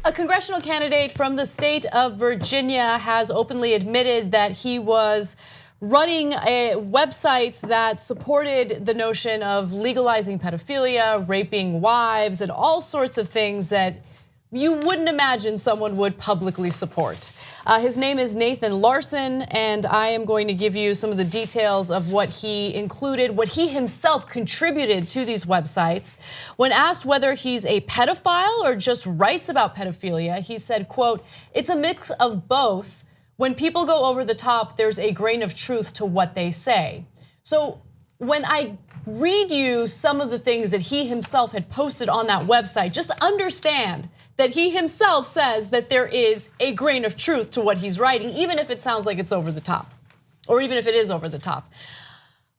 A congressional candidate from the state of Virginia has openly admitted that he was running websites that supported the notion of legalizing pedophilia, raping wives, and all sorts of things that you wouldn't imagine someone would publicly support. His name is Nathan Larson, and I am going to give you some of the details of what he included, what he himself contributed to these websites. When asked whether he's a pedophile or just writes about pedophilia, he said, quote, "It's a mix of both. When people go over the top, there's a grain of truth to what they say." So when I read you some of the things that he himself had posted on that website, just understand that he himself says that there is a grain of truth to what he's writing, even if it sounds like it's over the top, or even if it is over the top.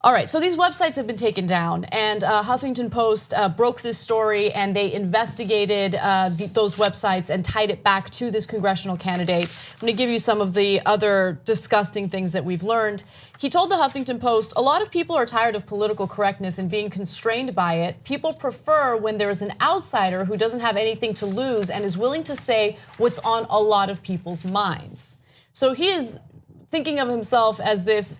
All right, so these websites have been taken down, and Huffington Post broke this story, and they investigated those websites and tied it back to this congressional candidate. I'm gonna give you some of the other disgusting things that we've learned. He told the Huffington Post, "A lot of people are tired of political correctness and being constrained by it. People prefer when there's an outsider who doesn't have anything to lose and is willing to say what's on a lot of people's minds." So he is thinking of himself as this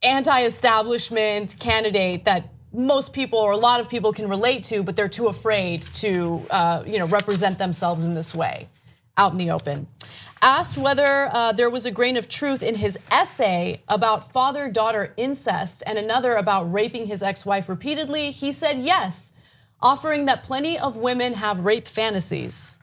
anti-establishment candidate that most people or a lot of people can relate to, but they're too afraid to represent themselves in this way out in the open. Asked whether there was a grain of truth in his essay about father-daughter incest and another about raping his ex-wife repeatedly, he said yes, offering that plenty of women have rape fantasies.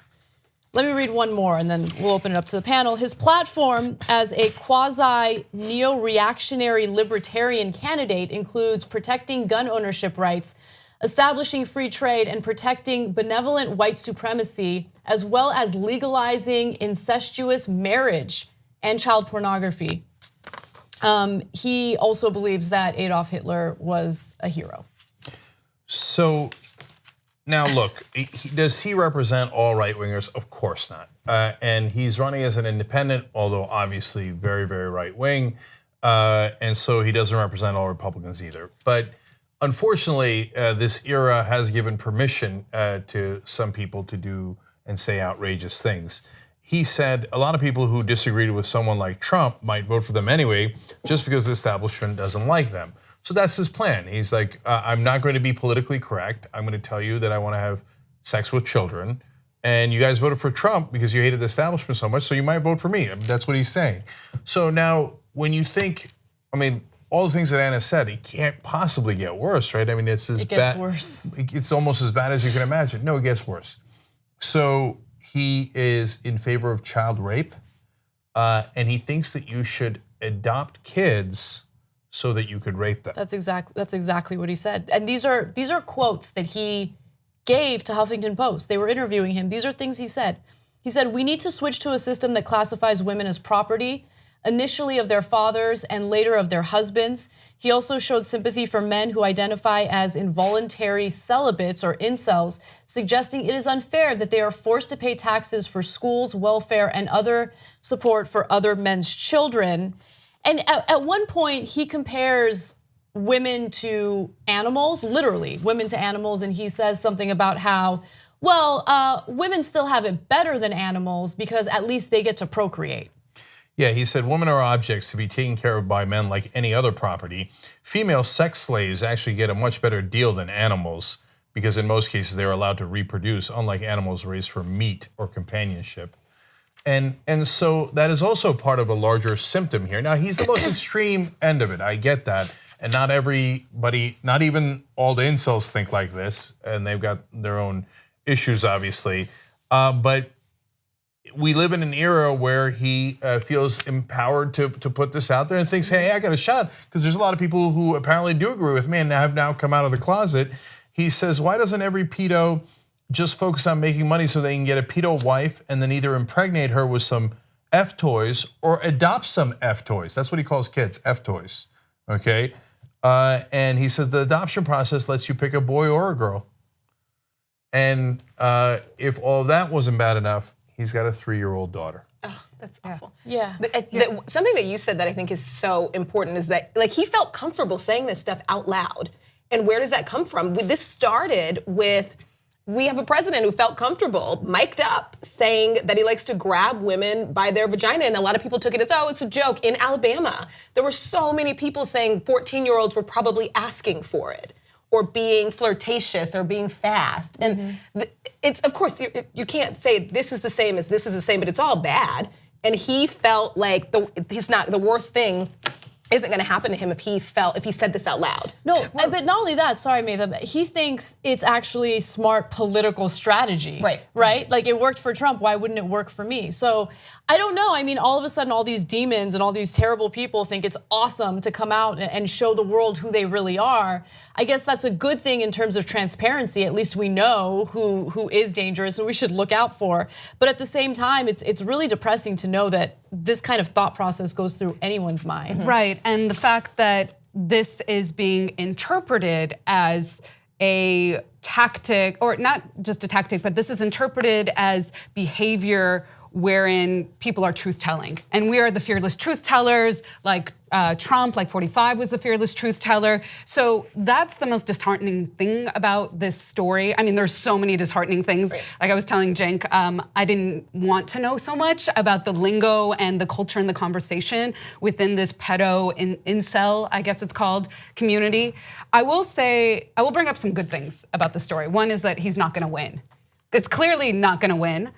Let me read one more and then we'll open it up to the panel. His platform as a quasi-neo-reactionary libertarian candidate includes protecting gun ownership rights, establishing free trade, and protecting benevolent white supremacy, as well as legalizing incestuous marriage and child pornography. He also believes that Adolf Hitler was a hero. So now look, does he represent all right-wingers? Of course not. And he's running as an independent, although obviously very, very right-wing. And so he doesn't represent all Republicans either. But unfortunately, this era has given permission to some people to do and say outrageous things. He said a lot of people who disagreed with someone like Trump might vote for them anyway, just because the establishment doesn't like them. So that's his plan. He's like, I'm not going to be politically correct. I'm going to tell you that I want to have sex with children. And you guys voted for Trump because you hated the establishment so much, so you might vote for me. I mean, that's what he's saying. So now when you think, I mean, all the things that Anna said, it can't possibly get worse, right? I mean, it's as bad. It gets worse. It's almost as bad as you can imagine. No, it gets worse. So he is in favor of child rape, and he thinks that you should adopt kids so that you could rape them. That's exactly what he said. And these are quotes that he gave to Huffington Post. They were interviewing him. These are things he said. He said, "We need to switch to a system that classifies women as property, initially of their fathers and later of their husbands." He also showed sympathy for men who identify as involuntary celibates or incels, suggesting it is unfair that they are forced to pay taxes for schools, welfare, and other support for other men's children. And at one point, he compares women to animals, literally women to animals, and he says something about how, well, women still have it better than animals because at least they get to procreate. Yeah, he said women are objects to be taken care of by men like any other property. Female sex slaves actually get a much better deal than animals because in most cases they're allowed to reproduce, unlike animals raised for meat or companionship. And so that is also part of a larger symptom here. Now he's the most extreme end of it, I get that. And not everybody, not even all the incels think like this, and they've got their own issues obviously. But we live in an era where he feels empowered to put this out there and thinks, hey, I got a shot, because there's a lot of people who apparently do agree with me and have now come out of the closet. He says, why doesn't every pedo just focus on making money so they can get a pedo wife and then either impregnate her with some F toys or adopt some F toys? That's what he calls kids, F toys, okay? And he says the adoption process lets you pick a boy or a girl. And if all of that wasn't bad enough, he's got a 3-year-old daughter. Oh, that's awful. Yeah. Something that you said that I think is so important is that like he felt comfortable saying this stuff out loud. And where does that come from? This started with we have a president who felt comfortable, mic'd up, saying that he likes to grab women by their vagina. And a lot of people took it as, oh, it's a joke. In Alabama, there were so many people saying 14-year-olds were probably asking for it, or being flirtatious, or being fast. And it's, of course, you can't say this is the same as this is the same, but it's all bad. And he felt like the worst thing isn't going to happen to him if he said this out loud. No, but not only that, sorry, Samantha, but he thinks it's actually smart political strategy. Right? Like it worked for Trump, why wouldn't it work for me? So I don't know, I mean, all of a sudden all these demons and all these terrible people think it's awesome to come out and show the world who they really are. I guess that's a good thing in terms of transparency. At least we know who is dangerous and we should look out for. But at the same time, it's really depressing to know that this kind of thought process goes through anyone's mind. Right, and the fact that this is being interpreted as a tactic, or not just a tactic, but this is interpreted as behavior wherein people are truth-telling. And we are the fearless truth-tellers, like Trump, like 45 was the fearless truth-teller. So that's the most disheartening thing about this story. I mean, there's so many disheartening things. Like I was telling Cenk, I didn't want to know so much about the lingo and the culture and the conversation within this incel, I guess it's called, community. I will bring up some good things about the story. One is that he's not gonna win. It's clearly not gonna win.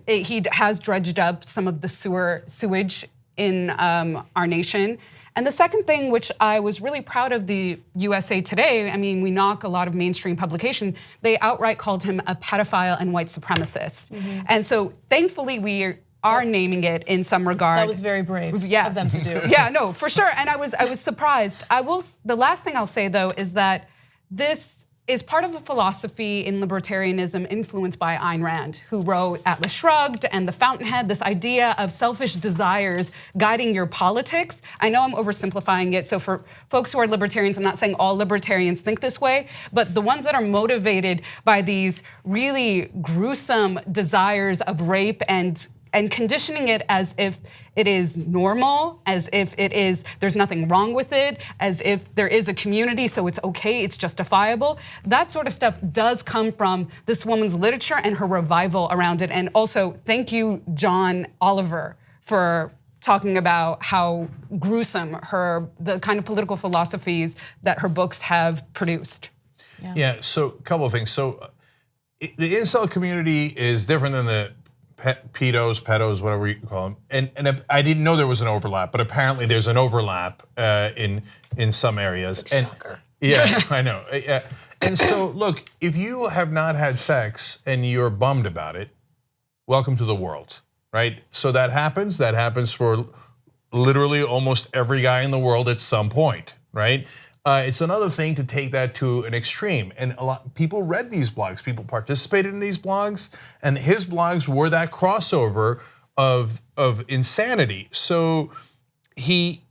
He has dredged up some of the sewage in our nation. And the second thing, which I was really proud of the USA Today, I mean, we knock a lot of mainstream publication, they outright called him a pedophile and white supremacist. And so thankfully we are naming it in some regard. That was very brave of them to do. Yeah, no, for sure, and I was surprised. The last thing I'll say though is that this is part of a philosophy in libertarianism influenced by Ayn Rand, who wrote Atlas Shrugged and The Fountainhead, this idea of selfish desires guiding your politics. I know I'm oversimplifying it, so for folks who are libertarians, I'm not saying all libertarians think this way, but the ones that are motivated by these really gruesome desires of rape and conditioning it as if it is normal, as if there's nothing wrong with it, as if there is a community, so it's okay, it's justifiable. That sort of stuff does come from this woman's literature and her revival around it. And also, thank you, John Oliver, for talking about how gruesome the kind of political philosophies that her books have produced. Yeah, so a couple of things. So the incel community is different than the pedos, whatever you call them, and I didn't know there was an overlap, but apparently there's an overlap in some areas. Shocker. Yeah, I know. Yeah. And so look, if you have not had sex and you're bummed about it, welcome to the world, right? So that happens for literally almost every guy in the world at some point, right? It's another thing to take that to an extreme, and a lot people read these blogs, people participated in these blogs, and his blogs were that crossover of insanity. So he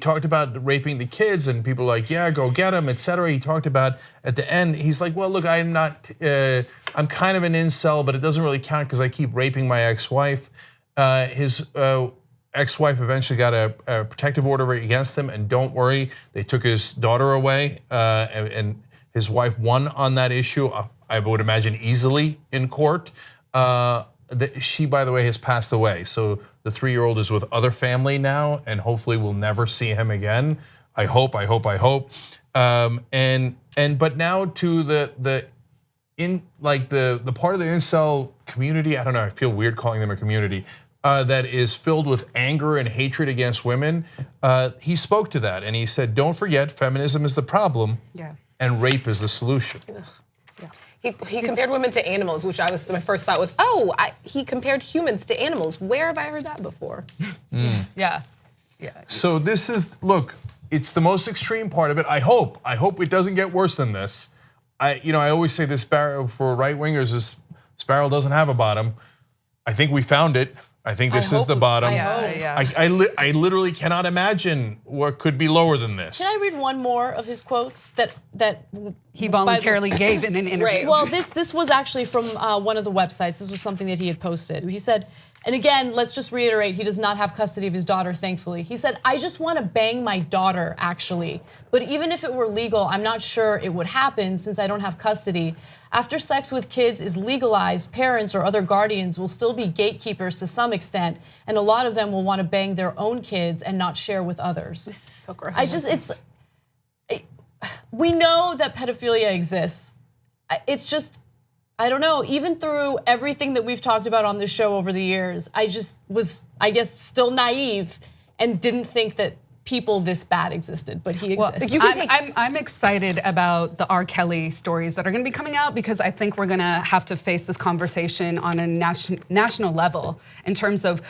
talked about raping the kids, and people were like, yeah, go get him, etc. He talked about at the end, he's like, well, look, I'm kind of an incel, but it doesn't really count because I keep raping my ex-wife. His ex-wife eventually got a protective order against him, and don't worry, they took his daughter away, and his wife won on that issue, I would imagine easily in court. She, by the way, has passed away, so the 3-year-old is with other family now, and hopefully we'll never see him again. I hope. But now to the part of the incel community, I don't know, I feel weird calling them a community, that is filled with anger and hatred against women. He spoke to that and he said, don't forget, feminism is the problem and rape is the solution. He compared women to animals, which my first thought was, he compared humans to animals. Where have I heard that before? Yeah. So this is, look, it's the most extreme part of it. I hope it doesn't get worse than this. I always say this barrel for right wingers, this barrel doesn't have a bottom. I think we found it. I think this is the bottom. I literally cannot imagine what could be lower than this. Can I read one more of his quotes that he voluntarily gave in an interview? Right. Well, this was actually from one of the websites. This was something that he had posted. He said, And again, let's just reiterate, he does not have custody of his daughter, thankfully. He said, I just want to bang my daughter, actually. But even if it were legal, I'm not sure it would happen since I don't have custody. After sex with kids is legalized, parents or other guardians will still be gatekeepers to some extent, and a lot of them will want to bang their own kids and not share with others. This is so gross. We know that pedophilia exists. It's just, I don't know, even through everything that we've talked about on this show over the years, I just was, I guess, still naive and didn't think that people this bad existed, but he exists. I'm excited about the R. Kelly stories that are gonna be coming out because I think we're gonna have to face this conversation on a national level in terms of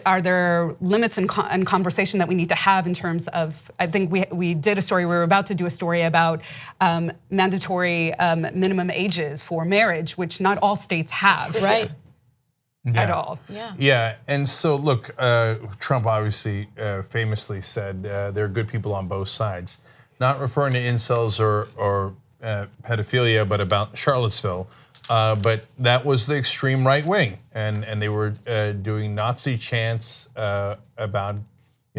are there limits and conversation that we need to have in terms of, I think we did a story, we were about to do a story about mandatory minimum ages for marriage, which not all states have. Right. At all. Yeah, and so look, Trump obviously famously said there are good people on both sides, not referring to incels or pedophilia, but about Charlottesville. But that was the extreme right wing, and they were doing Nazi chants about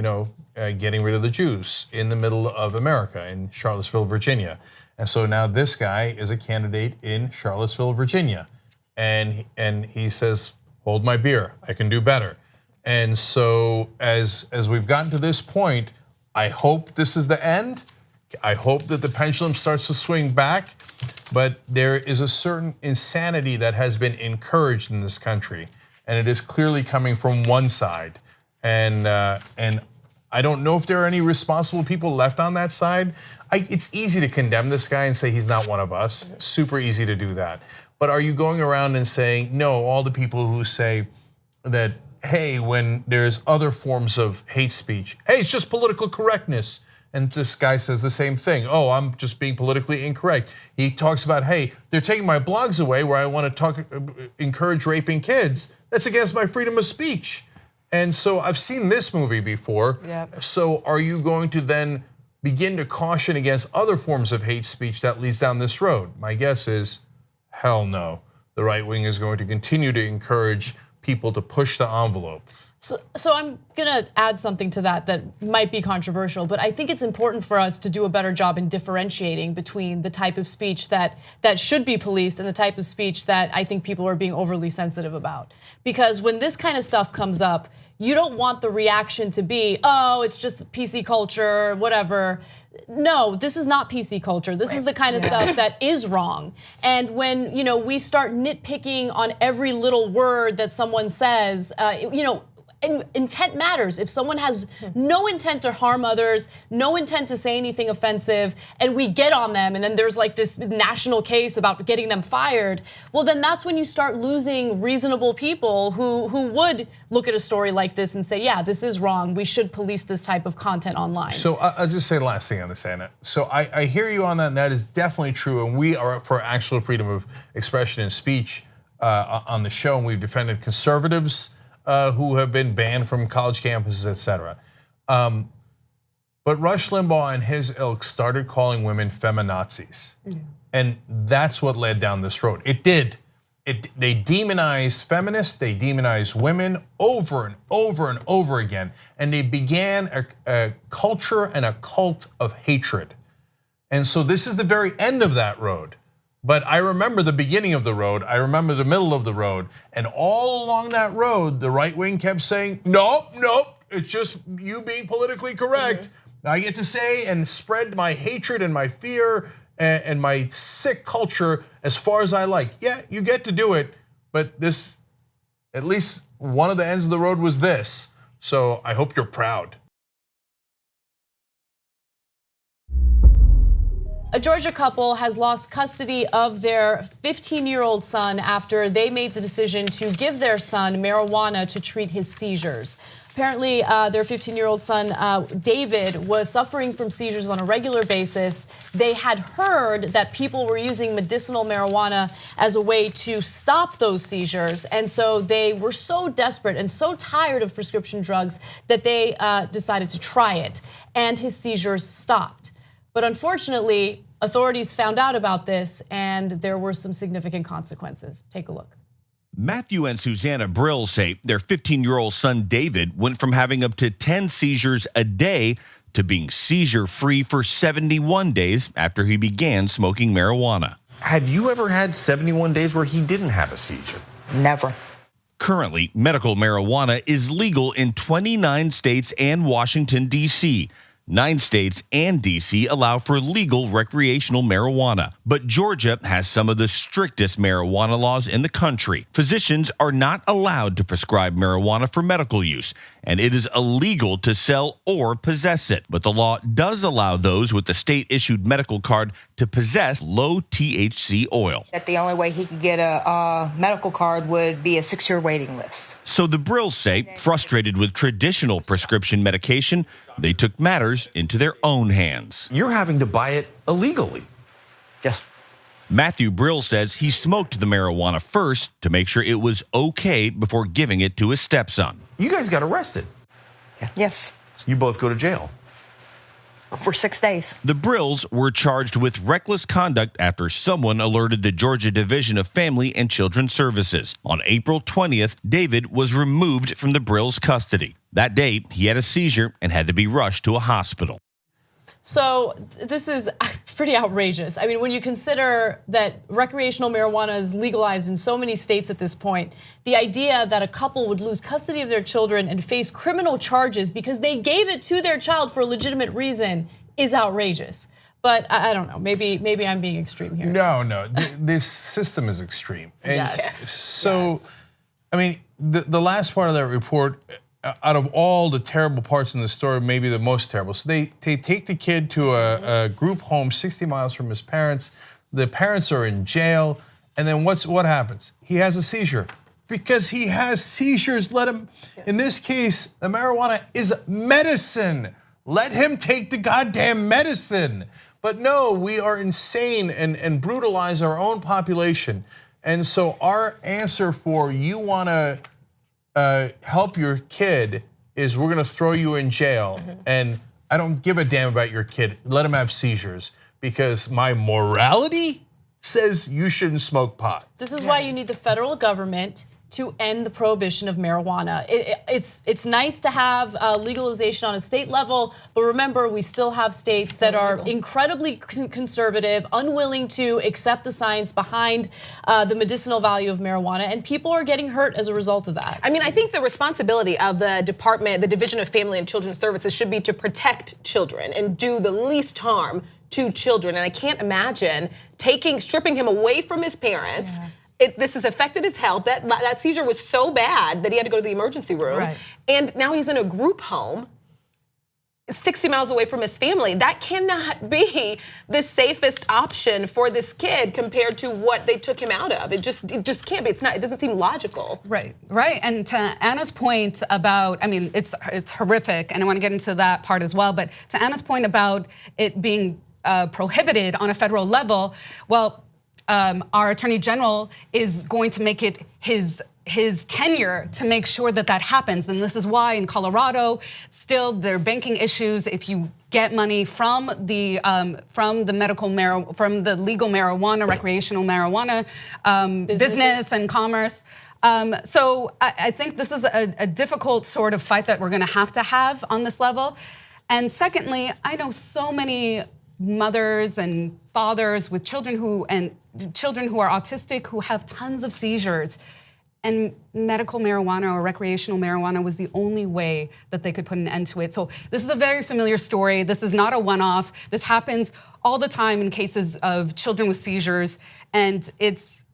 getting rid of the Jews in the middle of America in Charlottesville, Virginia. And so now this guy is a candidate in Charlottesville, Virginia, and he says, hold my beer, I can do better. And so as we've gotten to this point, I hope this is the end. I hope that the pendulum starts to swing back, but there is a certain insanity that has been encouraged in this country, and it is clearly coming from one side. And I don't know if there are any responsible people left on that side. It's easy to condemn this guy and say he's not one of us. Super easy to do that. But are you going around and saying, no, all the people who say that, hey, when there's other forms of hate speech, hey, it's just political correctness. And this guy says the same thing. Oh, I'm just being politically incorrect. He talks about, hey, they're taking my blogs away where I want to encourage raping kids. That's against my freedom of speech. And so I've seen this movie before. Yep. So are you going to then begin to caution against other forms of hate speech that leads down this road? My guess is, hell no. The right wing is going to continue to encourage people to push the envelope. So I'm gonna add something to that might be controversial, but I think it's important for us to do a better job in differentiating between the type of speech that should be policed and the type of speech that I think people are being overly sensitive about. Because when this kind of stuff comes up, you don't want the reaction to be, oh, it's just PC culture, whatever. No, this is not PC culture. This is the kind of stuff that is wrong. And when we start nitpicking on every little word that someone says, intent matters. If someone has no intent to harm others, no intent to say anything offensive, and we get on them, and then there's like this national case about getting them fired, well then that's when you start losing reasonable people who would look at a story like this and say, yeah, this is wrong. We should police this type of content online. So I'll just say the last thing on this, Anna. So I hear you on that, and that is definitely true, and we are for actual freedom of expression and speech on the show, and we've defended conservatives who have been banned from college campuses, etc. But Rush Limbaugh and his ilk started calling women feminazis. And that's what led down this road. It did. They demonized feminists, they demonized women over and over and over again. And they began a culture and a cult of hatred. And so this is the very end of that road. But I remember the beginning of the road, I remember the middle of the road, and all along that road, the right wing kept saying, nope, it's just you being politically correct. I get to say and spread my hatred and my fear and my sick culture as far as I like. Yeah, you get to do it, but this, at least one of the ends of the road was this. So I hope you're proud. A Georgia couple has lost custody of their 15-year-old son after they made the decision to give their son marijuana to treat his seizures. Apparently, their 15-year-old son, David, was suffering from seizures on a regular basis. They had heard that people were using medicinal marijuana as a way to stop those seizures. And so they were so desperate and so tired of prescription drugs that they decided to try it. And his seizures stopped. But unfortunately, authorities found out about this and there were some significant consequences. Take a look. Matthew and Susanna Brill say their 15-year-old son David went from having up to 10 seizures a day to being seizure-free for 71 days after he began smoking marijuana. Have you ever had 71 days where he didn't have a seizure? Never. Currently, medical marijuana is legal in 29 states and Washington, D.C. 9 states and D.C. allow for legal recreational marijuana, but Georgia has some of the strictest marijuana laws in the country. Physicians are not allowed to prescribe marijuana for medical use, and it is illegal to sell or possess it. But the law does allow those with the state-issued medical card to possess low THC oil. That the only way he could get a medical card would be a 6-year waiting list. So the Brills say, frustrated with traditional prescription medication, they took matters into their own hands. You're having to buy it illegally. Yes. Matthew Brill says he smoked the marijuana first to make sure it was okay before giving it to his stepson. You guys got arrested. Yes. You both go to jail. For 6 days. The Brills were charged with reckless conduct after someone alerted the Georgia Division of Family and Children Services. On April 20th, David was removed from the Brills' custody. That day, he had a seizure and had to be rushed to a hospital. So this is pretty outrageous. I mean, when you consider that recreational marijuana is legalized in so many states at this point, the idea that a couple would lose custody of their children and face criminal charges because they gave it to their child for a legitimate reason is outrageous. But I don't know, maybe I'm being extreme here. No, this system is extreme. And Yes. so, Yes. I mean, the last part of that report, out of all the terrible parts in the story, maybe the most terrible. So they take the kid to a group home 60 miles from his parents. The parents are in jail, and then what happens? He has a seizure. Because he has seizures, let him, in this case, the marijuana is medicine. Let him take the goddamn medicine. But no, we are insane and brutalize our own population. And so our answer for you wanna help your kid is we're gonna throw you in jail, and I don't give a damn about your kid. Let him have seizures because my morality says you shouldn't smoke pot. This is why you need the federal government to end the prohibition of marijuana. It's nice to have legalization on a state level, but remember, we still have states that are incredibly conservative, unwilling to accept the science behind the medicinal value of marijuana, and people are getting hurt as a result of that. I mean, I think the responsibility of the department, the Division of Family and Children's Services, should be to protect children and do the least harm to children. And I can't imagine stripping him away from his parents. Yeah. This has affected his health. That seizure was so bad that he had to go to the emergency room. Right. And now he's in a group home 60 miles away from his family. That cannot be the safest option for this kid compared to what they took him out of. It just can't be. It doesn't seem logical. Right. And to Anna's point about, I mean, it's horrific, and I want to get into that part as well, but to Anna's point about it being prohibited on a federal level, well, our Attorney General is going to make it his tenure to make sure that happens. And this is why in Colorado, still there are banking issues if you get money from the legal marijuana, recreational marijuana business and commerce. So I think this is a difficult sort of fight that we're going to have on this level. And secondly, I know so many mothers and fathers with children who are autistic who have tons of seizures, and medical marijuana or recreational marijuana was the only way that they could put an end to it. So this is a very familiar story. This is not a one-off. This happens all the time in cases of children with seizures, and it's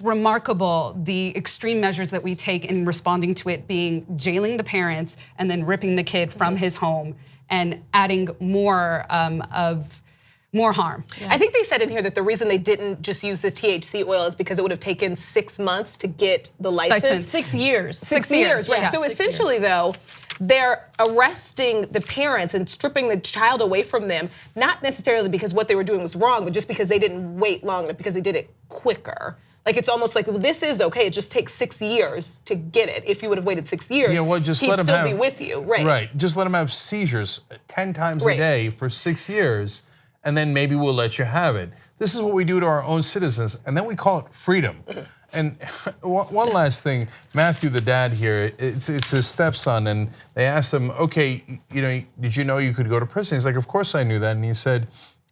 remarkable the extreme measures that we take in responding to it, being jailing the parents and then ripping the kid from his home and adding more harm. Yeah. I think they said in here that the reason they didn't just use the THC oil is because it would have taken 6 months to get the license. 6 years. 6 years, right? Yeah, so 6 essentially, years. though, they're arresting the parents and stripping the child away from them, not necessarily because what they were doing was wrong, but just because they didn't wait long enough, because they did it quicker. Like, it's almost like, well, this is okay. It just takes 6 years to get it. If you would have waited 6 years, just he'd let him still be with you, right? Right. Just let him have seizures 10 times a day for 6 years. and then maybe we'll let you have it. This is what we do to our own citizens, and then we call it freedom. And one last thing, Matthew, the dad here, it's his stepson, and they asked him, okay, did you know you could go to prison? He's like, of course I knew that, and he said,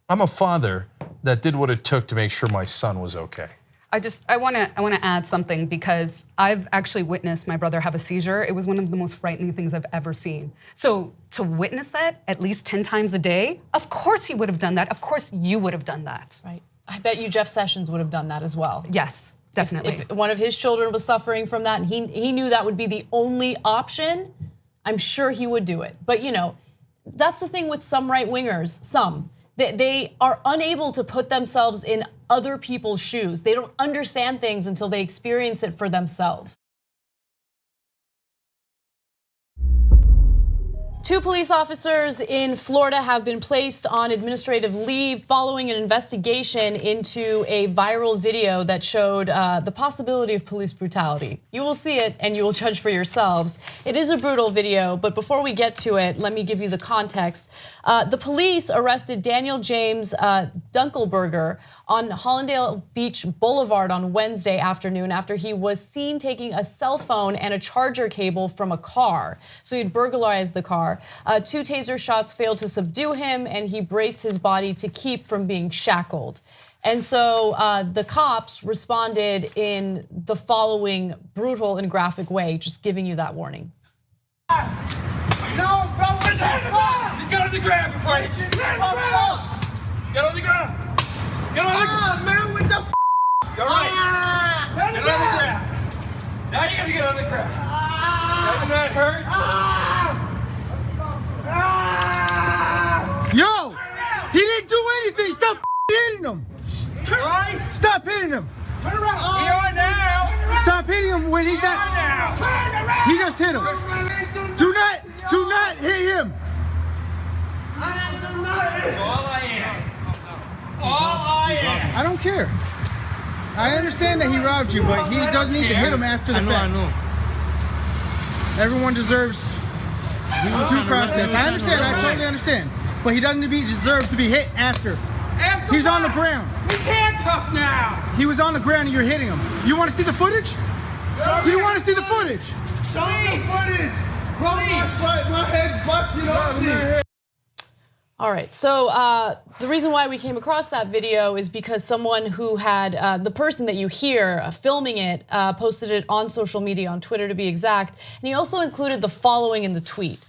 I'm a father that did what it took to make sure my son was okay. I want to add something, because I've actually witnessed my brother have a seizure. It was one of the most frightening things I've ever seen. So to witness that at least 10 times a day, of course he would have done that. Of course you would have done that. Right. I bet you Jeff Sessions would have done that as well. Yes, definitely. If one of his children was suffering from that and he knew that would be the only option, I'm sure he would do it. But that's the thing with some right-wingers, They are unable to put themselves in other people's shoes. They don't understand things until they experience it for themselves. 2 police officers in Florida have been placed on administrative leave following an investigation into a viral video that showed the possibility of police brutality. You will see it and you will judge for yourselves. It is a brutal video, but before we get to it, let me give you the context. The police arrested Daniel James Dunkelberger on Hollandale Beach Boulevard on Wednesday afternoon after he was seen taking a cell phone and a charger cable from a car. So he'd burglarized the car. 2 taser shots failed to subdue him, and he braced his body to keep from being shackled. And so the cops responded in the following brutal and graphic way, just giving you that warning. No, bro, what the fuck? You get on the ground before you get on the ground. Get on the ground. Man, what the f? You're right. Get on the ground. Now you gotta get on the ground. Now you're not hurt. Yo, he didn't do anything. Stop hitting him. Right? Stop hitting him. Turn around. We are now. Stop hitting him when he's not. Turn around. He just hit him. Do not hit him. All I am. All I am. I don't care. I understand that he robbed you, but he doesn't need to hit him after the fact. I know. Everyone deserves due process. I understand. I totally understand. But he doesn't deserve to be hit after. After He's what? on the ground. He's handcuffed now. He was on the ground and you're hitting him. You want to see the footage? Do you want to see the footage? Show me the footage. Bro, my head busted open. All right, so the reason why we came across that video is because someone who had, the person that you hear filming it, posted it on social media, on Twitter to be exact, and he also included the following in the tweet.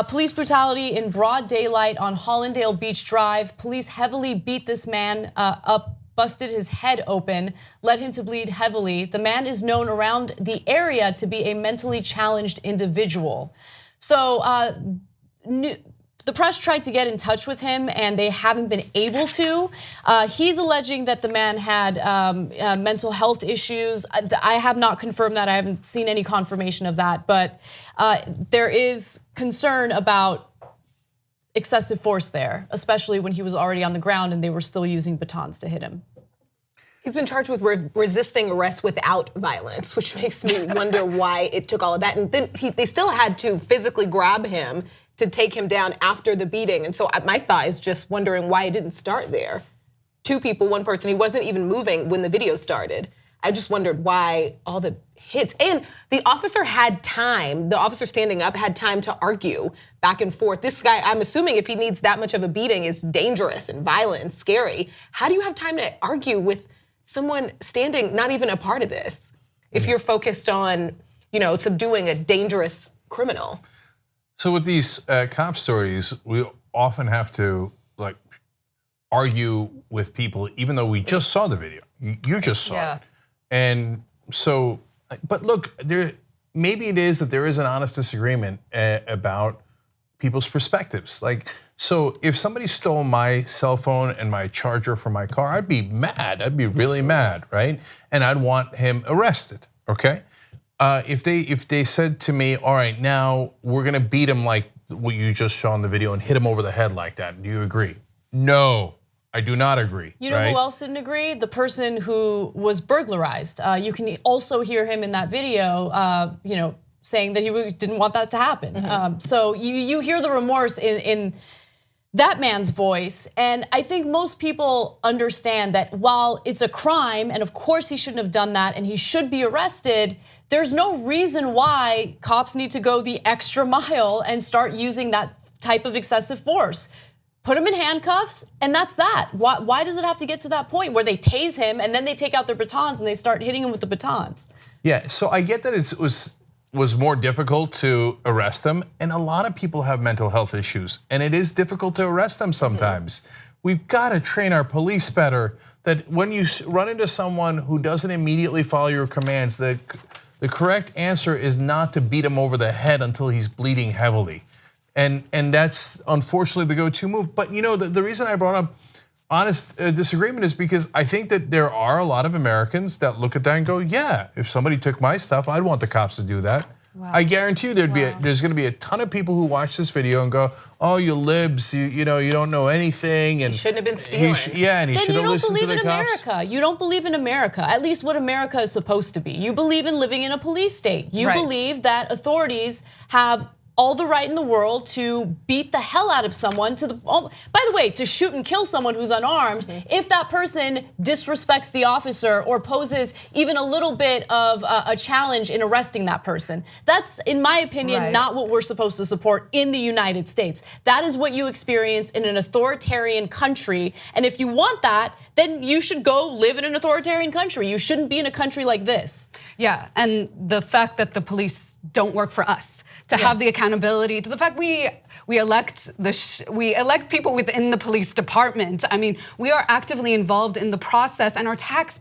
Police brutality in broad daylight on Hollandale Beach Drive. Police heavily beat this man up, busted his head open, led him to bleed heavily. The man is known around the area to be a mentally challenged individual. So the press tried to get in touch with him and they haven't been able to. He's alleging that the man had mental health issues. I have not confirmed that. I haven't seen any confirmation of that, but there is concern about excessive force there, especially when he was already on the ground and they were still using batons to hit him. He's been charged with resisting arrest without violence, which makes me wonder why it took all of that. And then they still had to physically grab him to take him down after the beating. And so my thought is just wondering why it didn't start there. 2 people, 1 person, he wasn't even moving when the video started. I just wondered why all the hits. And the officer had time, the officer standing up had time to argue back and forth. This guy, I'm assuming if he needs that much of a beating, is dangerous and violent and scary. How do you have time to argue with someone standing, not even a part of this, if you're focused on, subduing a dangerous criminal? So with these cop stories, we often have to argue with people, even though we just saw the video. You just saw it. And so, but look, maybe it is that there is an honest disagreement about people's perspectives. So if somebody stole my cell phone and my charger from my car, I'd be mad. I'd be really mad, right? And I'd want him arrested, okay? If they said to me, all right, now we're gonna beat him like what you just saw in the video and hit him over the head like that, do you agree? No, I do not agree. You know who else didn't agree? The person who was burglarized. You can also hear him in that video, saying that he didn't want that to happen. So you hear the remorse in that man's voice. And I think most people understand that while it's a crime, and of course he shouldn't have done that and he should be arrested, there's no reason why cops need to go the extra mile and start using that type of excessive force. Put him in handcuffs, and that's that. Why does it have to get to that point where they tase him and then they take out their batons and they start hitting him with the batons? Yeah, so I get that it was more difficult to arrest them, and a lot of people have mental health issues, and it is difficult to arrest them sometimes. We've got to train our police better, that when you run into someone who doesn't immediately follow your commands, the correct answer is not to beat him over the head until he's bleeding heavily. And that's unfortunately the go-to move. But the reason I brought up honest disagreement is because I think that there are a lot of Americans that look at that and go, yeah, if somebody took my stuff, I'd want the cops to do that. Wow. I guarantee you there's gonna be a ton of people who watch this video and go, oh, you libs, you don't know anything. And he shouldn't have been stealing. And he should have listened to the cops. America. You don't believe in America, at least what America is supposed to be. You believe in living in a police state. You believe that authorities have all the right in the world to beat the hell out of someone by the way, to shoot and kill someone who's unarmed if that person disrespects the officer or poses even a little bit of a challenge in arresting that person. That's, in my opinion, not what we're supposed to support in the United States. That is what you experience in an authoritarian country. And if you want that, then you should go live in an authoritarian country. You shouldn't be in a country like this. Yeah, and the fact that the police don't work for us, to have the accountability, to the fact we elect people within the police department. I mean, we are actively involved in the process, and our tax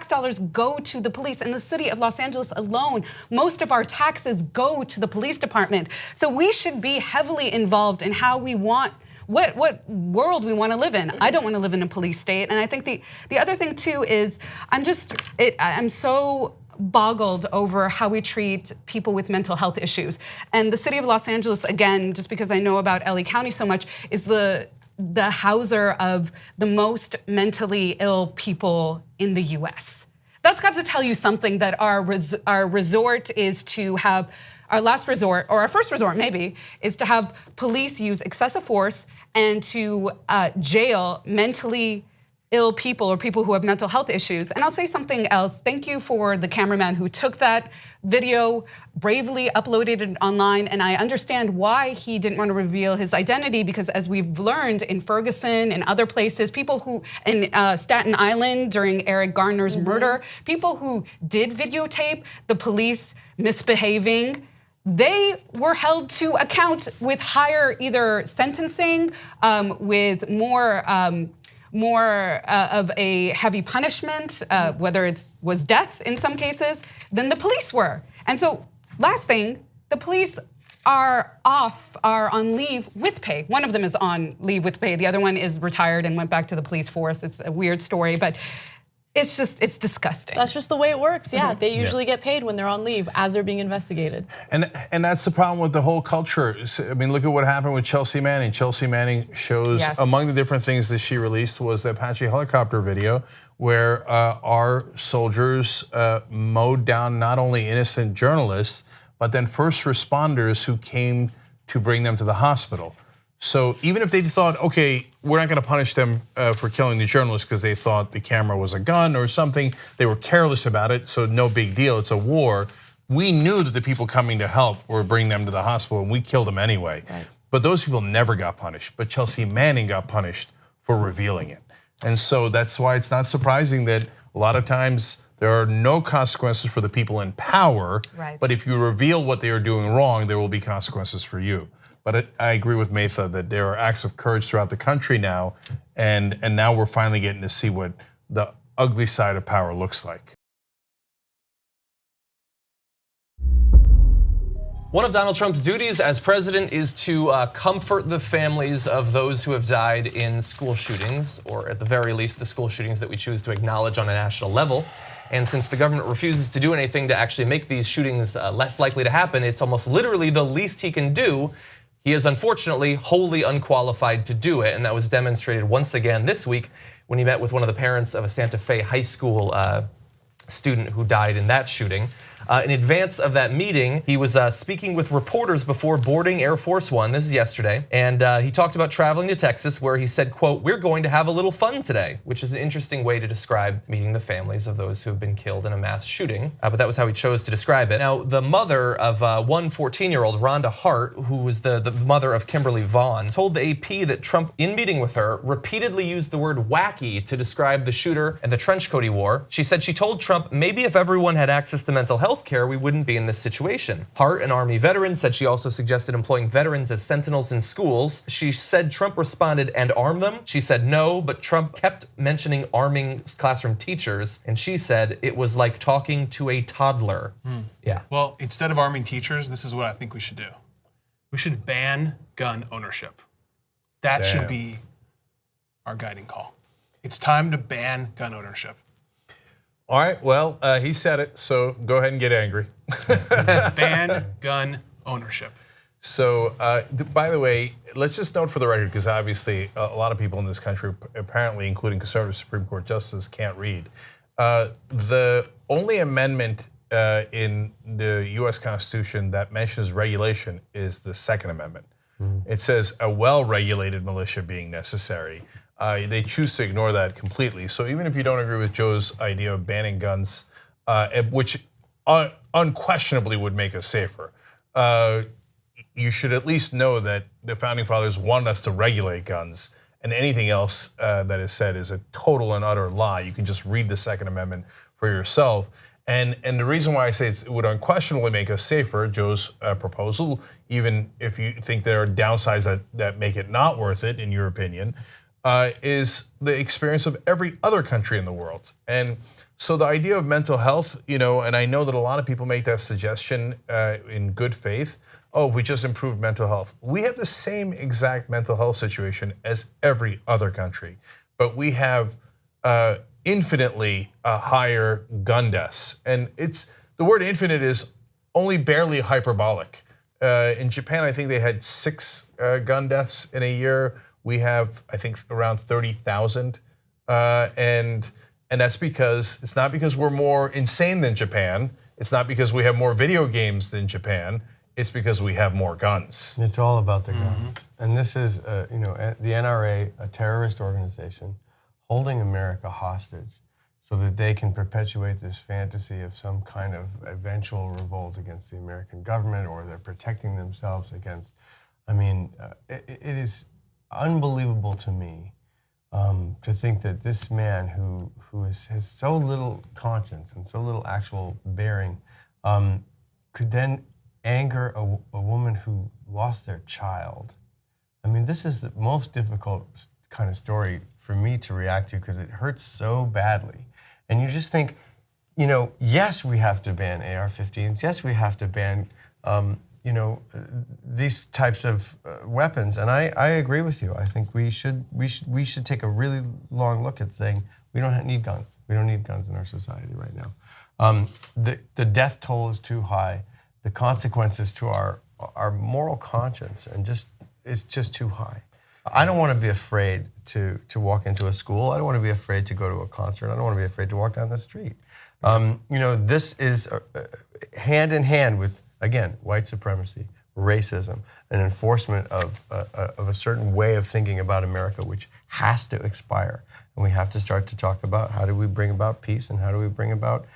dollars go to the police. In the city of Los Angeles alone, most of our taxes go to the police department. So we should be heavily involved in how we want. What world we want to live in. I don't want to live in a police state. And I think the other thing too is I'm so boggled over how we treat people with mental health issues. And the city of Los Angeles, again, just because I know about LA County so much, is the houser of the most mentally ill people in the US. That's got to tell you something, that our resort is to have, our last resort, or our first resort maybe, is to have police use excessive force and to jail mentally ill people or people who have mental health issues. And I'll say something else. Thank you for the cameraman who took that video, bravely uploaded it online, and I understand why he didn't want to reveal his identity, because as we've learned in Ferguson and other places, people who, in Staten Island during Eric Garner's murder, people who did videotape the police misbehaving, they were held to account with higher either sentencing, with more of a heavy punishment, whether it was death in some cases, than the police were. And so, last thing, the police are on leave with pay. One of them is on leave with pay. The other one is retired and went back to the police force. It's a weird story, but it's disgusting. That's just the way it works, yeah. They usually get paid when they're on leave as they're being investigated. And that's the problem with the whole culture. I mean, look at what happened with Chelsea Manning. Chelsea Manning shows, among the different things that she released was the Apache helicopter video where our soldiers mowed down not only innocent journalists, but then first responders who came to bring them to the hospital. So even if they thought, okay, we're not gonna punish them for killing the journalist because they thought the camera was a gun or something, they were careless about it, so no big deal, it's a war. We knew that the people coming to help were bringing them to the hospital and we killed them anyway. Right. But those people never got punished, but Chelsea Manning got punished for revealing it. And so that's why it's not surprising that a lot of times there are no consequences for the people in power, but if you reveal what they are doing wrong, there will be consequences for you. But I agree with Matha that there are acts of courage throughout the country now, and now we're finally getting to see what the ugly side of power looks like. One of Donald Trump's duties as president is to comfort the families of those who have died in school shootings, or at the very least, the school shootings that we choose to acknowledge on a national level. And since the government refuses to do anything to actually make these shootings less likely to happen, it's almost literally the least he can do. He is unfortunately wholly unqualified to do it, and that was demonstrated once again this week when he met with one of the parents of a Santa Fe high school student who died in that shooting. In advance of that meeting, he was speaking with reporters before boarding Air Force One. This is yesterday. And he talked about traveling to Texas, where he said, quote, "We're going to have a little fun today," which is an interesting way to describe meeting the families of those who have been killed in a mass shooting. But that was how he chose to describe it. Now, the mother of one 14-year-old, Rhonda Hart, who was the mother of Kimberly Vaughn, told the AP that Trump, in meeting with her, repeatedly used the word wacky to describe the shooter and the trench coat he wore. She said she told Trump, maybe if everyone had access to mental health care, we wouldn't be in this situation. Hart, an Army veteran, said she also suggested employing veterans as sentinels in schools. She said Trump responded, "And arm them?" She said no, but Trump kept mentioning arming classroom teachers, and she said it was like talking to a toddler. Yeah. Well, instead of arming teachers, this is what I think we should do. We should ban gun ownership. That should be our guiding call. It's time to ban gun ownership. All right, well, he said it, so go ahead and get angry. Ban gun ownership. So, by the way, let's just note for the record, because obviously a lot of people in this country, apparently including conservative Supreme Court justices, can't read. The only amendment in the US Constitution that mentions regulation is the Second Amendment. It says a well-regulated militia being necessary. They choose to ignore that completely. So even if you don't agree with Joe's idea of banning guns, which unquestionably would make us safer, you should at least know that the Founding Fathers wanted us to regulate guns, and anything else that is said is a total and utter lie. You can just read the Second Amendment for yourself. And the reason why I say it would unquestionably make us safer, Joe's proposal, even if you think there are downsides that make it not worth it, in your opinion, is the experience of every other country in the world. And so the idea of mental health, and I know that a lot of people make that suggestion in good faith, oh, we just improved mental health. We have the same exact mental health situation as every other country, but we have infinitely higher gun deaths. And the word infinite is only barely hyperbolic. In Japan, I think they had 6 gun deaths in a year. We have, I think, around 30,000. And that's because, it's not because we're more insane than Japan. It's not because we have more video games than Japan. It's because we have more guns. It's all about the guns. And this is, the NRA, a terrorist organization, holding America hostage so that they can perpetuate this fantasy of some kind of eventual revolt against the American government, or they're protecting themselves against, it is unbelievable to me to think that this man who has so little conscience and so little actual bearing could then anger a woman who lost their child. This is the most difficult kind of story for me to react to, because it hurts so badly. And you just think, yes, we have to ban AR-15s. Yes, we have to ban, these types of weapons. And I agree with you. I think we should take a really long look at saying we don't need guns. We don't need guns in our society right now. The death toll is too high. The consequences to our moral conscience is just too high. I don't want to be afraid to walk into a school. I don't want to be afraid to go to a concert. I don't want to be afraid to walk down the street. This is hand in hand with, again, white supremacy, racism, an enforcement of a certain way of thinking about America, which has to expire. And we have to start to talk about how do we bring about peace and how do we bring about,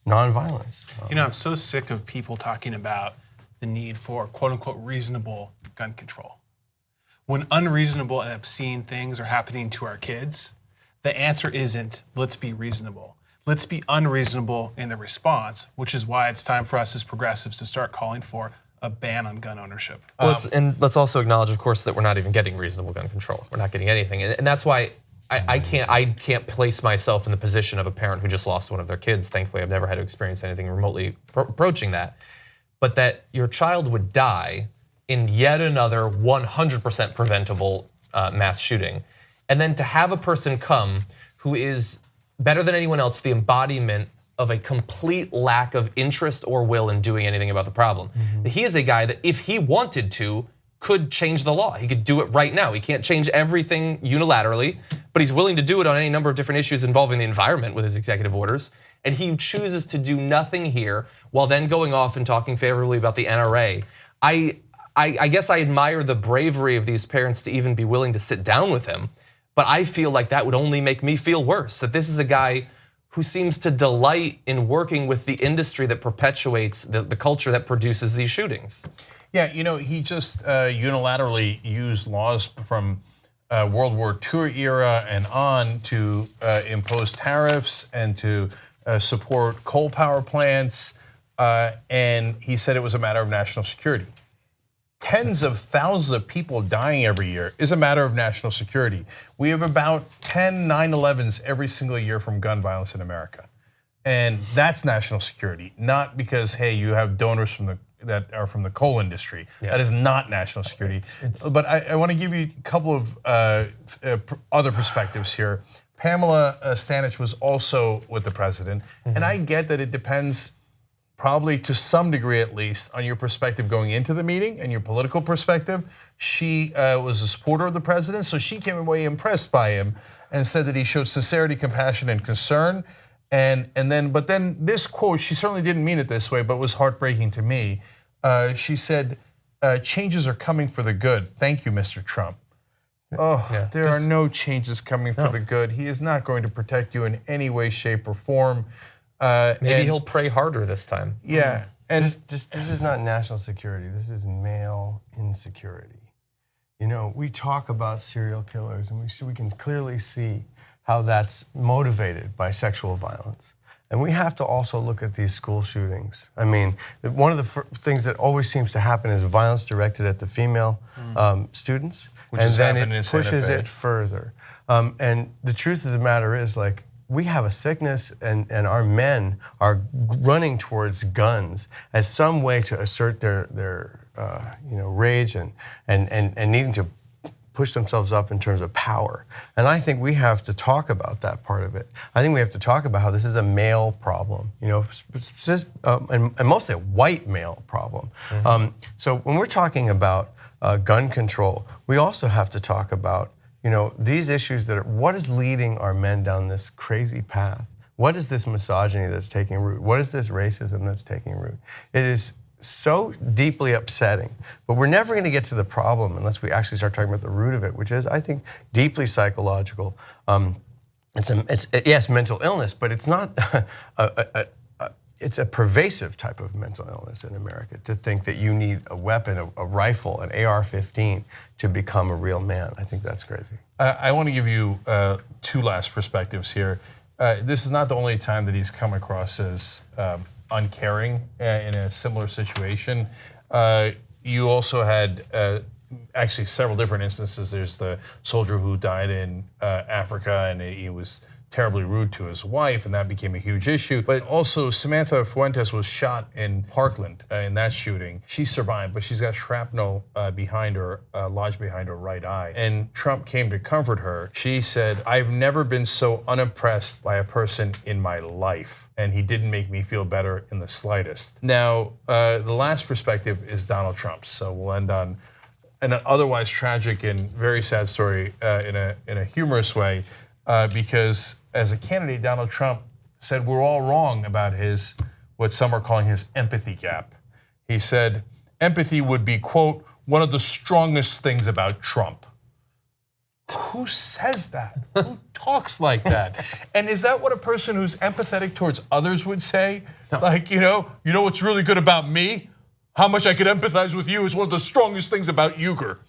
nonviolence. I'm so sick of people talking about the need for quote unquote reasonable gun control. When unreasonable and obscene things are happening to our kids, the answer isn't let's be reasonable. Let's be unreasonable in the response, which is why it's time for us as progressives to start calling for a ban on gun ownership. And let's also acknowledge, of course, that we're not even getting reasonable gun control. We're not getting anything, and that's why I can't place myself in the position of a parent who just lost one of their kids. Thankfully, I've never had to experience anything remotely approaching that. But that your child would die in yet another 100% preventable mass shooting. And then to have a person come who is better than anyone else, the embodiment of a complete lack of interest or will in doing anything about the problem. He is a guy that if he wanted to, could change the law. He could do it right now. He can't change everything unilaterally, but he's willing to do it on any number of different issues involving the environment with his executive orders. and he chooses to do nothing here while then going off and talking favorably about the NRA. I guess I admire the bravery of these parents to even be willing to sit down with him, but I feel like that would only make me feel worse, that this is a guy who seems to delight in working with the industry that perpetuates the culture that produces these shootings. Yeah, he just unilaterally used laws from World War II era and on to impose tariffs and to support coal power plants, and he said it was a matter of national security. Tens of thousands of people dying every year is a matter of national security. We have about 10 9/11s every single year from gun violence in America. And that's national security, not because, hey, you have donors that are from the coal industry. Yeah. That is not national security. But I want to give you a couple of other perspectives here. Pamela Stanich was also with the president, and I get that it depends probably to some degree at least on your perspective going into the meeting and your political perspective. She was a supporter of the president, so she came away impressed by him and said that he showed sincerity, compassion, and concern. But then this quote, she certainly didn't mean it this way, but was heartbreaking to me. She said, changes are coming for the good. Thank you, Mr. Trump. There are no changes coming for the good. He is not going to protect you in any way, shape, or form. Maybe he'll pray harder this time. Yeah, and this is not national security. This is male insecurity. We talk about serial killers, and we can clearly see how that's motivated by sexual violence. And we have to also look at these school shootings. I mean, one of the things that always seems to happen is violence directed at the female students, and then it pushes it further. And the truth of the matter is, like, we have a sickness, and our men are running towards guns as some way to assert their rage and needing to push themselves up in terms of power. And I think we have to talk about that part of it. I think we have to talk about how this is a male problem, and mostly a white male problem. So when we're talking about gun control, we also have to talk about these issues what is leading our men down this crazy path? What is this misogyny that's taking root? What is this racism that's taking root? It is so deeply upsetting, but we're never gonna get to the problem unless we actually start talking about the root of it, which is, I think, deeply psychological. Yes, mental illness, but it's not it's a pervasive type of mental illness in America to think that you need a weapon, a rifle, an AR-15 to become a real man. I think that's crazy. I want to give you two last perspectives here. This is not the only time that he's come across as uncaring in a similar situation. You also had actually several different instances. There's the soldier who died in Africa, and he was terribly rude to his wife, and that became a huge issue. But also Samantha Fuentes was shot in Parkland in that shooting. She survived, but she's got shrapnel behind her, lodged behind her right eye. And Trump came to comfort her. She said, "I've never been so unimpressed by a person in my life, and he didn't make me feel better in the slightest." Now, the last perspective is Donald Trump. So we'll end on an otherwise tragic and very sad story in a humorous way. Because as a candidate, Donald Trump said we're all wrong about what some are calling his empathy gap. He said empathy would be, quote, one of the strongest things about Trump. Who says that? Who talks like that? And is that what a person who's empathetic towards others would say? No. Like, you know what's really good about me? How much I could empathize with you is one of the strongest things about Uyghur.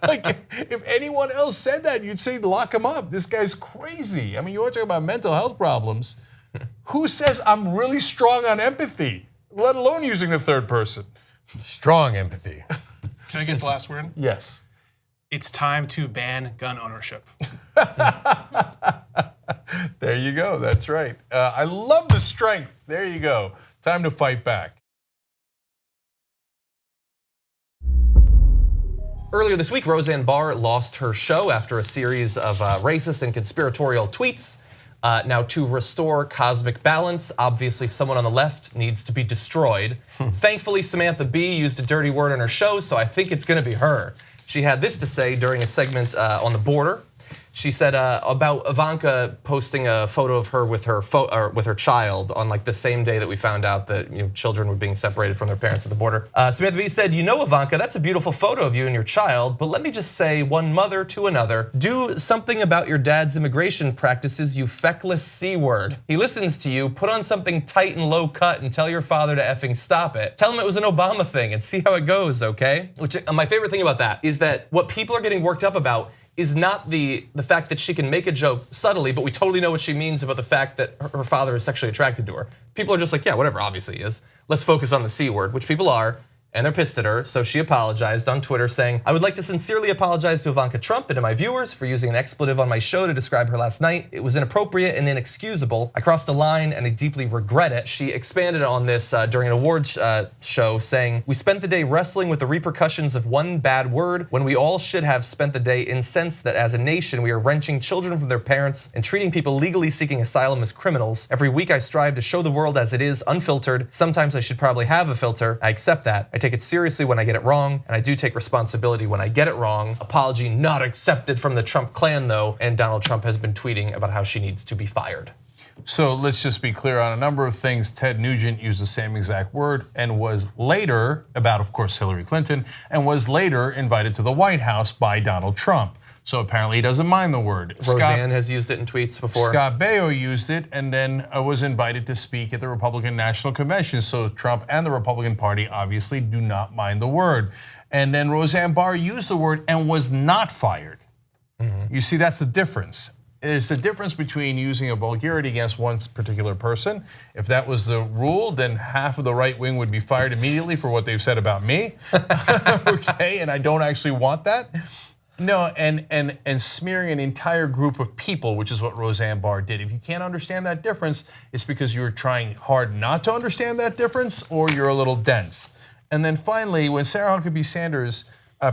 Like, if anyone else said that, you'd say lock him up. This guy's crazy. I mean, you want to talk about mental health problems. Who says I'm really strong on empathy, let alone using the third person? Strong empathy. Can I get the last word? Yes. It's time to ban gun ownership. There you go, that's right. I love the strength. There you go. Time to fight back. Earlier this week, Roseanne Barr lost her show after a series of racist and conspiratorial tweets. Now, to restore cosmic balance, obviously someone on the left needs to be destroyed. Thankfully, Samantha Bee used a dirty word on her show, so I think it's gonna be her. She had this to say during a segment on the border. She said about Ivanka posting a photo of her with her child on like the same day that we found out that children were being separated from their parents at the border. Samantha Bee said, Ivanka, that's a beautiful photo of you and your child, but let me just say, one mother to another, do something about your dad's immigration practices, you feckless C-word. He listens to you, put on something tight and low cut and tell your father to effing stop it. Tell him it was an Obama thing and see how it goes, okay? Which my favorite thing about that is that what people are getting worked up about is not the fact that she can make a joke subtly, but we totally know what she means about the fact that her father is sexually attracted to her. People are just like, yeah, whatever, obviously he is. Let's focus on the C word, which people are. And they're pissed at her, so she apologized on Twitter saying, I would like to sincerely apologize to Ivanka Trump and to my viewers for using an expletive on my show to describe her last night. It was inappropriate and inexcusable. I crossed a line and I deeply regret it. She expanded on this during an awards show saying, we spent the day wrestling with the repercussions of one bad word when we all should have spent the day incensed that as a nation we are wrenching children from their parents and treating people legally seeking asylum as criminals. Every week I strive to show the world as it is, unfiltered. Sometimes I should probably have a filter. I accept that. I take it seriously when I get it wrong, and I do take responsibility when I get it wrong. Apology not accepted from the Trump clan though, and Donald Trump has been tweeting about how she needs to be fired. So let's just be clear on a number of things. Ted Nugent used the same exact word and was later, about of course Hillary Clinton, and was later invited to the White House by Donald Trump. So apparently he doesn't mind the word. Roseanne has used it in tweets before. Scott Baio used it and then was invited to speak at the Republican National Convention. So Trump and the Republican Party obviously do not mind the word. And then Roseanne Barr used the word and was not fired. You see, that's the difference. There's a difference between using a vulgarity against one particular person. If that was the rule, then half of the right wing would be fired immediately for what they've said about me. Okay, and I don't actually want that. No, and smearing an entire group of people, which is what Roseanne Barr did. If you can't understand that difference, it's because you're trying hard not to understand that difference, or you're a little dense. And then finally, when Sarah Huckabee Sanders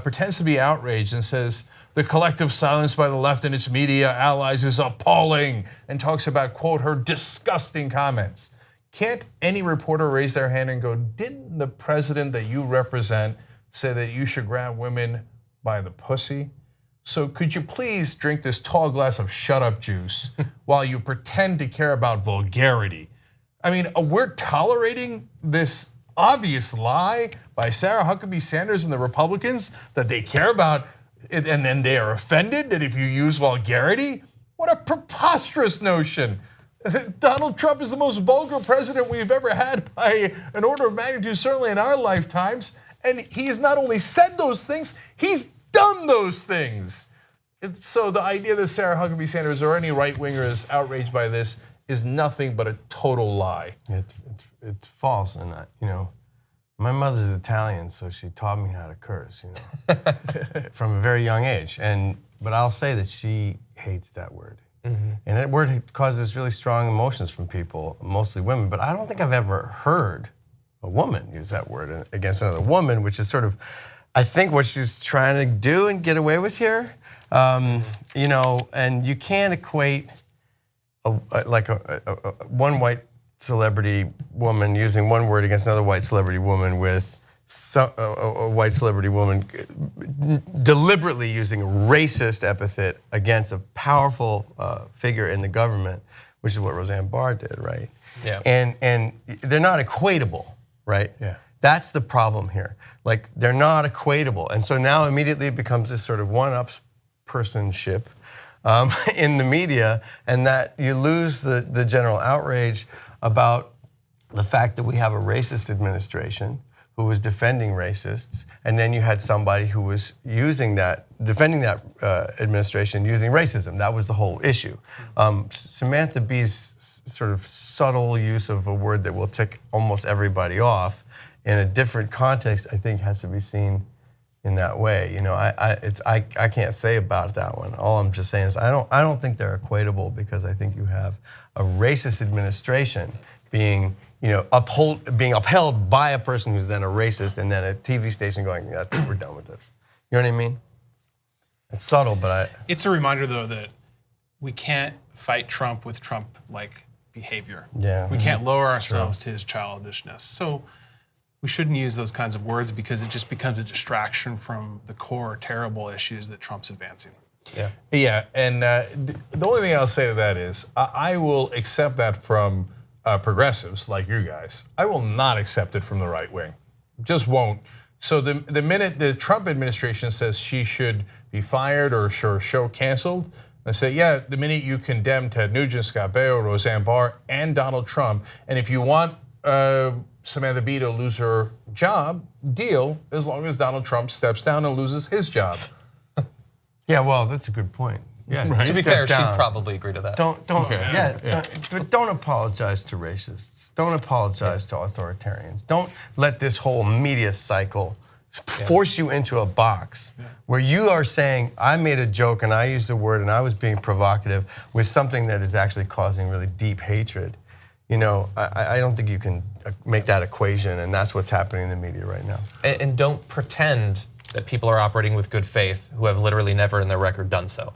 pretends to be outraged and says, the collective silence by the left and its media allies is appalling, and talks about, quote, her disgusting comments. Can't any reporter raise their hand and go, didn't the president that you represent say that you should grab women by the pussy? So could you please drink this tall glass of shut up juice while you pretend to care about vulgarity? I mean, we're tolerating this obvious lie by Sarah Huckabee Sanders and the Republicans that they care about it, and then they are offended that if you use vulgarity? What a preposterous notion. Donald Trump is the most vulgar president we've ever had by an order of magnitude, certainly in our lifetimes. And he has not only said those things, he's done those things. So the idea that Sarah Huckabee Sanders or any right winger is outraged by this is nothing but a total lie. It's false, and my mother's Italian, so she taught me how to curse, from a very young age. But I'll say that she hates that word. And that word causes really strong emotions from people, mostly women. But I don't think I've ever heard a woman use that word against another woman, which is sort of, I think, what she's trying to do and get away with here. And you can't equate one white celebrity woman using one word against another white celebrity woman with a white celebrity woman deliberately using a racist epithet against a powerful figure in the government, which is what Roseanne Barr did, right? Yeah. And they're not equatable, right? Yeah. That's the problem here. Like, they're not equatable. And so now immediately it becomes this sort of one-upspersonship in the media, and that you lose the general outrage about the fact that we have a racist administration who was defending racists, and then you had somebody who was using that, defending that administration using racism. That was the whole issue. Samantha Bee's sort of subtle use of a word that will tick almost everybody off in a different context, I think, has to be seen in that way. I can't say about that one. All I'm just saying is I don't think they're equatable, because I think you have a racist administration being upheld by a person who's then a racist, and then a TV station going, I think we're done with this. You know what I mean? It's subtle, but It's a reminder, though, that we can't fight Trump with Trump-like behavior. Yeah. We can't lower ourselves to his childishness. So we shouldn't use those kinds of words, because it just becomes a distraction from the core terrible issues that Trump's advancing. Yeah, and the only thing I'll say to that is I will accept that from progressives like you guys. I will not accept it from the right wing. Just won't. So the minute the Trump administration says she should be fired or her show canceled, I say, yeah, the minute you condemn Ted Nugent, Scott Baio, Roseanne Barr, and Donald Trump, and if you want Samantha Bee to lose her job, deal, as long as Donald Trump steps down and loses his job. Yeah, well, that's a good point. Yeah, To be fair, she'd probably agree to that. But don't apologize to racists. Don't apologize to authoritarians. Don't let this whole media cycle force you into a box where you are saying, I made a joke and I used a word and I was being provocative with something that is actually causing really deep hatred. You know, I don't think you can make that equation, and that's what's happening in the media right now. And don't pretend that people are operating with good faith who have literally never in their record done so.